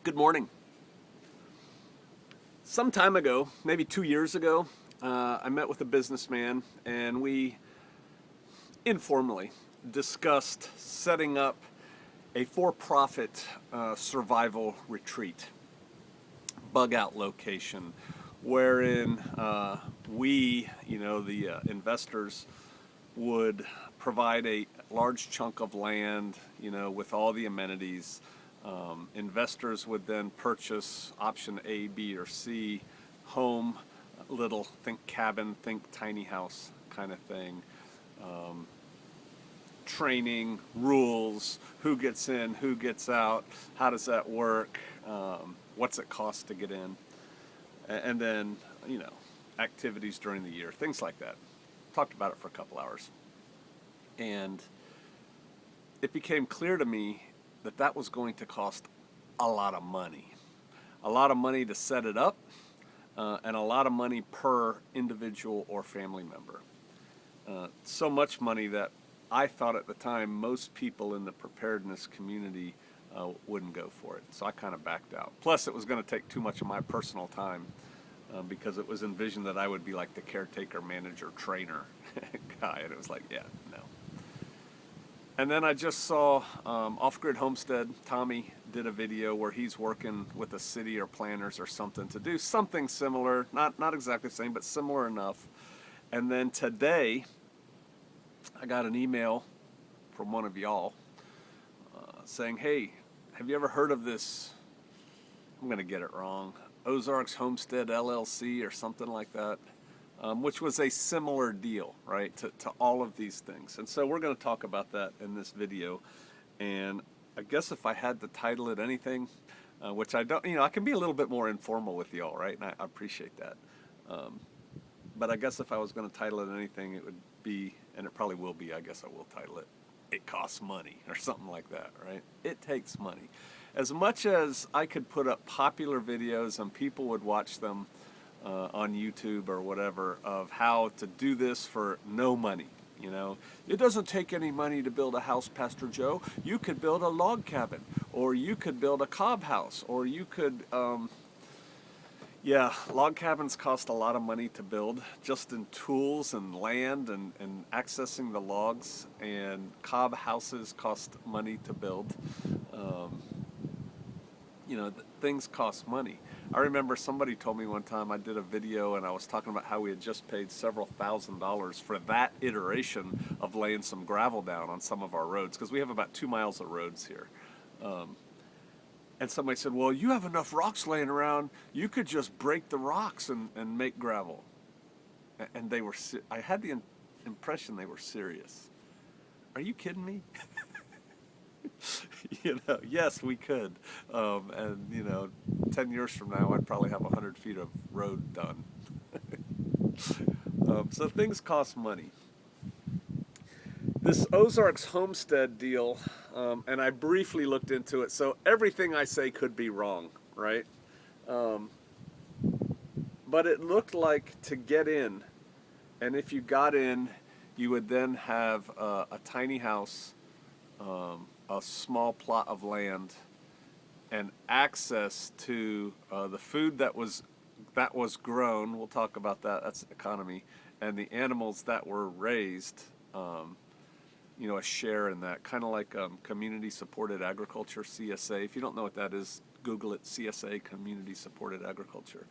Good morning. Some time ago, maybe 2 years ago, I met with a businessman and we informally discussed setting up a for-profit survival retreat, bug out location, wherein the investors, would provide a large chunk of land, with all the amenities. Investors would then purchase option A, B, or C, home, little, think cabin, think tiny house kind of thing. Training, rules, who gets in, who gets out, how does that work, what's it cost to get in, and then, activities during the year, things like that. Talked about it for a couple hours. And it became clear to me that that was going to cost a lot of money. A lot of money to set it up, and a lot of money per individual or family member. So much money that I thought at the time most people in the preparedness community wouldn't go for it. So I kind of backed out. Plus, it was going to take too much of my personal time because it was envisioned that I would be like the caretaker, manager, trainer guy. And it was like, yeah, no. And then I just saw Off Grid Homestead. Tommy did a video where he's working with a city or planners or something to do something similar, not exactly the same, but similar enough. And then today, I got an email from one of y'all saying, hey, have you ever heard of this, I'm going to get it wrong, Ozarks Homestead LLC or something like that? Which was a similar deal, right, to all of these things. And so we're going to talk about that in this video. And I guess if I had to title it anything, which I don't, I can be a little bit more informal with y'all, right? And I appreciate that. But I guess if I was going to title it anything, it would be, and it probably will be, I guess I will title it, It Costs Money, or something like that, right? It takes money. As much as I could put up popular videos and people would watch them, on YouTube or whatever, of how to do this for no money. It doesn't take any money to build a house, Pastor Joe. You could build a log cabin, or you could build a cob house, or you could, log cabins cost a lot of money to build, just in tools and land and accessing the logs, and cob houses cost money to build. Things cost money. I remember somebody told me one time, I did a video and I was talking about how we had just paid several $1,000s for that iteration of laying some gravel down on some of our roads, because we have about 2 miles of roads here. And somebody said, well, you have enough rocks laying around, you could just break the rocks and make gravel. And they were, I had the impression they were serious. Are you kidding me? Yes, we could. And 10 years from now, I'd probably have 100 feet of road done. So things cost money. This Ozarks Homestead deal, and I briefly looked into it, so everything I say could be wrong, right? But it looked like to get in, and if you got in, you would then have a tiny house, a small plot of land, and access to the food that was grown. We'll talk about that. That's economy, and the animals that were raised. A share in that, kind of like community supported agriculture, CSA. If you don't know what that is, Google it. CSA, community supported agriculture.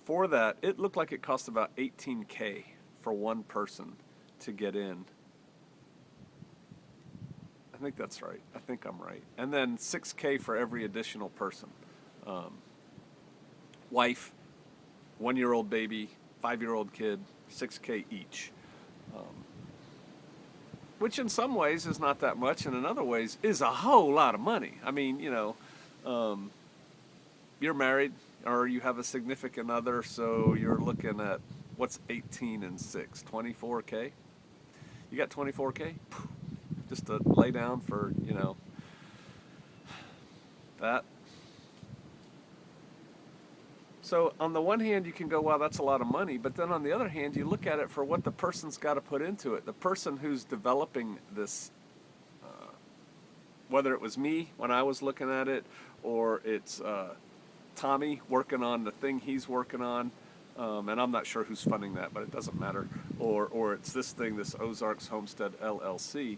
For that, it looked like it cost about $18K for one person to get in. I think that's right. I think I'm right. And then $6K for every additional person. Wife, 1-year-old baby, 5-year-old kid, $6K each. Which in some ways is not that much, and in other ways is a whole lot of money. I mean, you're married or you have a significant other, so you're looking at, what's 18 and 6? 24K? You got 24K? Just to lay down for, that. So on the one hand, you can go, wow, that's a lot of money. But then on the other hand, you look at it for what the person's got to put into it. The person who's developing this whether it was me when I was looking at it, or it's Tommy working on the thing he's working on, and I'm not sure who's funding that, but it doesn't matter. Or it's this thing, this Ozarks Homestead LLC.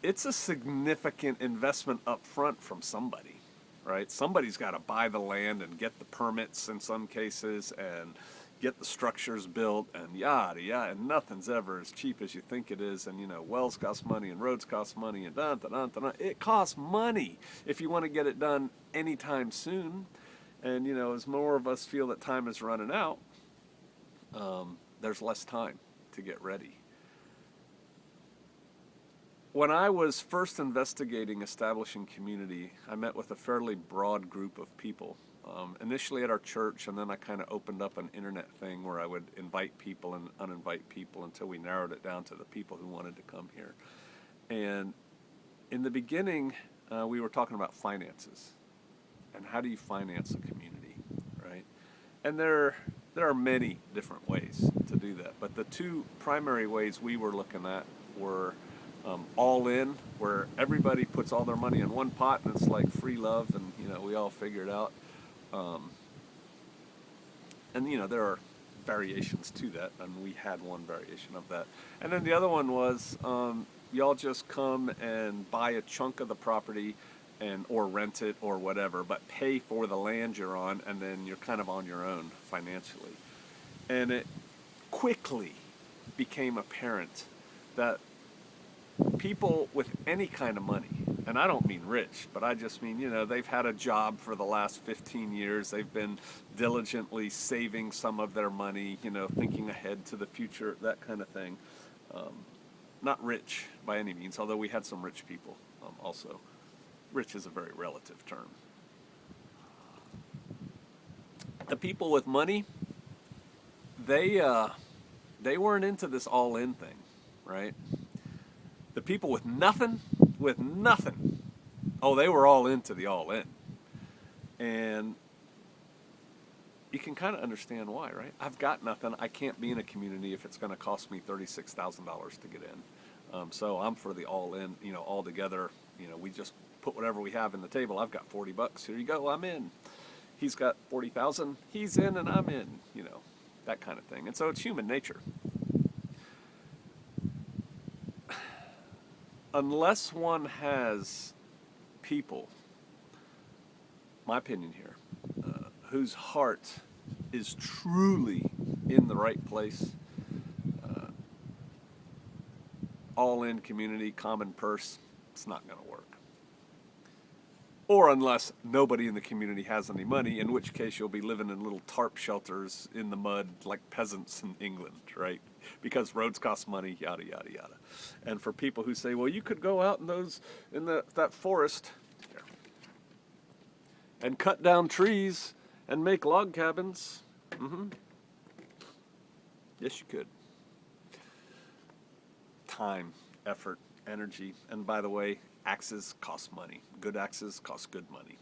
It's a significant investment up front from somebody, right? Somebody's got to buy the land and get the permits in some cases and get the structures built and yada yada. And nothing's ever as cheap as you think it is. And wells cost money and roads cost money and dun, dun, dun, dun, dun. It costs money if you want to get it done anytime soon. And as more of us feel that time is running out, there's less time to get ready. When I was first investigating establishing community, I met with a fairly broad group of people. Initially at our church, and then I kind of opened up an internet thing where I would invite people and uninvite people until we narrowed it down to the people who wanted to come here. And in the beginning, we were talking about finances and how do you finance a community, right? And there are many different ways to do that, but the two primary ways we were looking at were all in, where everybody puts all their money in one pot and it's like free love, and we all figure it out. And there are variations to that, and we had one variation of that. And then the other one was y'all just come and buy a chunk of the property or rent it or whatever, but pay for the land you're on, and then you're kind of on your own financially. And it quickly became apparent that people with any kind of money, and I don't mean rich, but I just mean, they've had a job for the last 15 years. They've been diligently saving some of their money, thinking ahead to the future, that kind of thing. Not rich by any means, although we had some rich people also. Rich is a very relative term. The people with money, they weren't into this all-in thing, right? The people with nothing, oh, they were all into the all-in. And you can kind of understand why, right? I've got nothing. I can't be in a community if it's going to cost me $36,000 to get in. So I'm for the all-in, all together. We just put whatever we have in the table. I've got $40. Here you go. I'm in. He's got 40,000. He's in and I'm in, that kind of thing. And so it's human nature. Unless one has people, my opinion here, whose heart is truly in the right place, all-in community, common purse, it's not going to work. Or unless nobody in the community has any money, in which case you'll be living in little tarp shelters in the mud like peasants in England, right? Because roads cost money, yada, yada, yada. And for people who say, well, you could go out in that forest here, and cut down trees and make log cabins. Yes, you could. Time, effort, energy, and by the way, axes cost money. Good axes cost good money.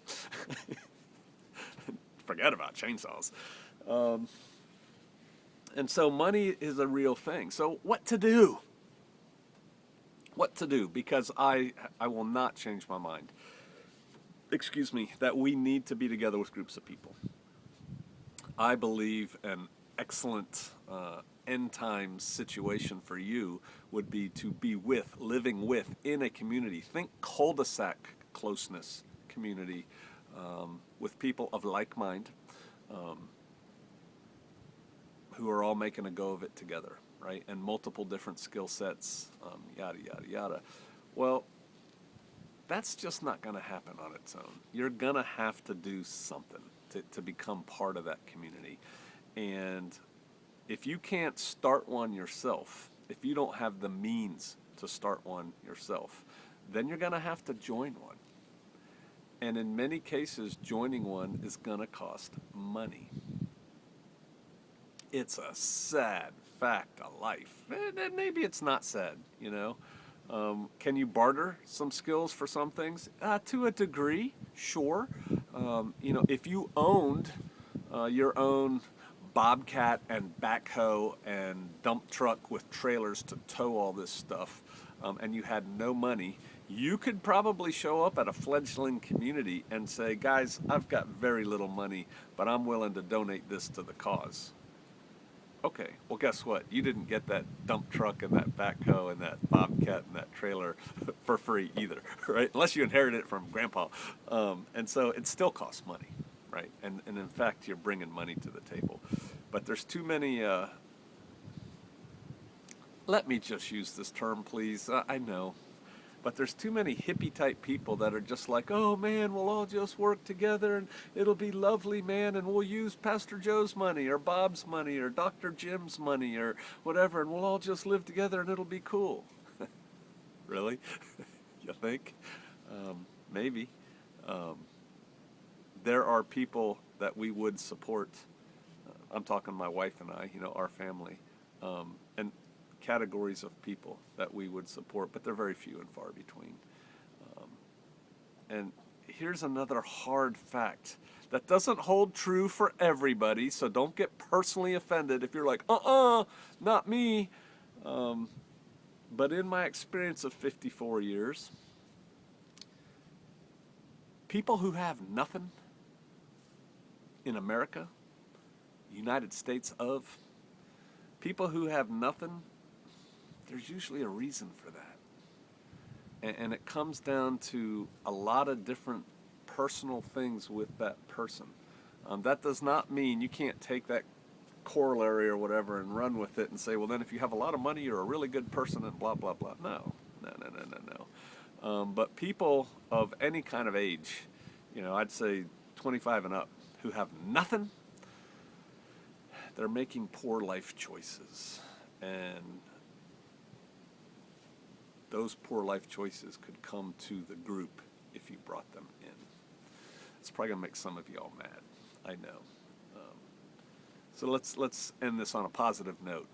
Forget about chainsaws. And so money is a real thing. So what to do? What to do? Because I will not change my mind. Excuse me, that we need to be together with groups of people. I believe an excellent end time situation for you would be to be living in a community. Think cul-de-sac closeness community with people of like mind who are all making a go of it together, right? And multiple different skill sets, yada, yada, yada. Well, that's just not going to happen on its own. You're going to have to do something to become part of that community. And if you can't start one yourself, if you don't have the means to start one yourself, then you're going to have to join one. And in many cases, joining one is going to cost money. It's a sad fact of life. Maybe it's not sad, Can you barter some skills for some things? To a degree, sure. If you owned your own bobcat and backhoe and dump truck with trailers to tow all this stuff, and you had no money, You could probably show up at a fledgling community and say, guys, I've got very little money, but I'm willing to donate this to the cause. Okay, well, guess what? You didn't get that dump truck and that backhoe and that bobcat and that trailer for free either, right? Unless you inherited it from grandpa. And so it still costs money, right? And in fact, you're bringing money to the table. But there's too many, let me just use this term, please. I know. But there's too many hippie type people that are just like, oh man, we'll all just work together and it'll be lovely, man, and we'll use Pastor Joe's money or Bob's money or Dr. Jim's money or whatever, and we'll all just live together and it'll be cool. Really? You think? Maybe. Um, there are people that we would support. I'm talking my wife and I, our family. And categories of people that we would support, but they're very few and far between. And here's another hard fact that doesn't hold true for everybody, so don't get personally offended if you're like, not me. But in my experience of 54 years, people who have nothing in America, United States of, people who have nothing, there's usually a reason for that. And it comes down to a lot of different personal things with that person. That does not mean you can't take that corollary or whatever and run with it and say, well, then if you have a lot of money, you're a really good person and blah, blah, blah. No. But people of any kind of age, I'd say 25 and up, who have nothing, they're making poor life choices. And those poor life choices could come to the group if you brought them in. It's probably going to make some of y'all mad. I know. So let's end this on a positive note.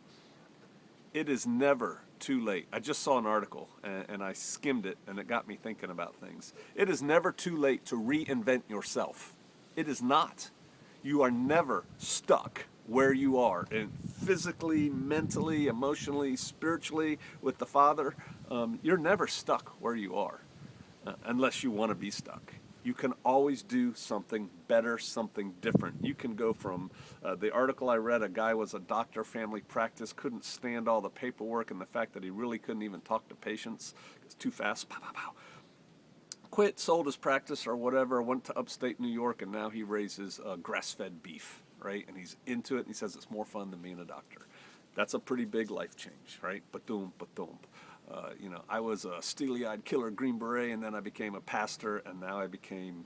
It is never too late. I just saw an article and I skimmed it and it got me thinking about things. It is never too late to reinvent yourself. It is not. You are never stuck where you are, and physically, mentally, emotionally, spiritually with the Father. You're never stuck where you are unless you want to be stuck. You can always do something better, something different. You can go from the article I read, a guy was a doctor, family practice, couldn't stand all the paperwork and the fact that he really couldn't even talk to patients. It's too fast. Pow, pow, pow. Quit, sold his practice or whatever, went to upstate New York, and now he raises grass-fed beef, right? And he's into it, and he says it's more fun than being a doctor. That's a pretty big life change, right? Ba-doom, ba-doom. I was a steely-eyed killer Green Beret, and then I became a pastor, and now I became,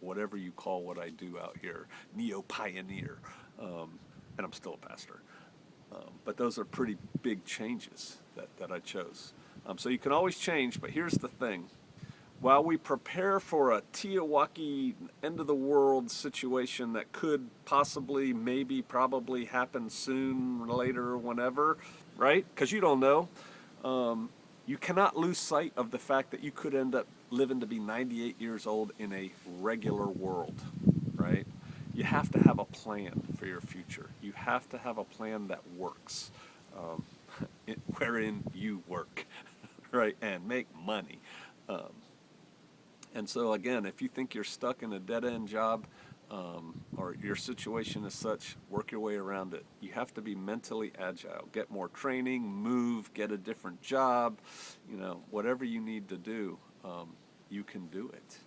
whatever you call what I do out here, neo-pioneer, and I'm still a pastor. But those are pretty big changes that I chose. So you can always change, but here's the thing. While we prepare for a Tiawaki end-of-the-world situation that could possibly, maybe, probably happen soon, later, whenever, right? Because you don't know. You cannot lose sight of the fact that you could end up living to be 98 years old in a regular world, right? You have to have a plan for your future. You have to have a plan that works, wherein you work, right, and make money. And so again, if you think you're stuck in a dead-end job, or your situation is such, work your way around it. You have to be mentally agile. Get more training, move, get a different job, whatever you need to do, you can do it.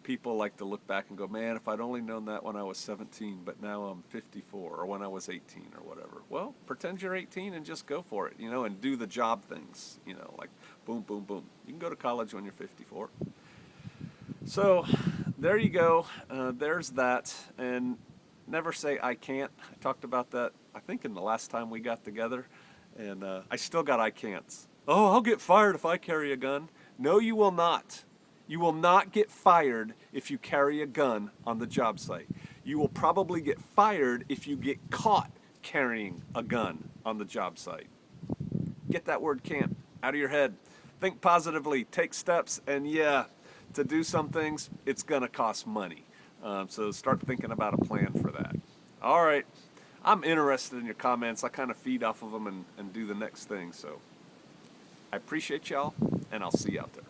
People like to look back and go, man, if I'd only known that when I was 17, but now I'm 54, or when I was 18 or whatever. Well, pretend you're 18 and just go for it, and do the job things, like boom, boom, boom. You can go to college when you're 54. So there you go. There's that. And never say I can't. I talked about that, I think, in the last time we got together. And I still got I can'ts. Oh, I'll get fired if I carry a gun. No, you will not. You will not get fired if you carry a gun on the job site. You will probably get fired if you get caught carrying a gun on the job site. Get that word can't out of your head. Think positively, take steps, and to do some things, it's going to cost money. So start thinking about a plan for that. All right. I'm interested in your comments. I kind of feed off of them and do the next thing. So I appreciate y'all, and I'll see you out there.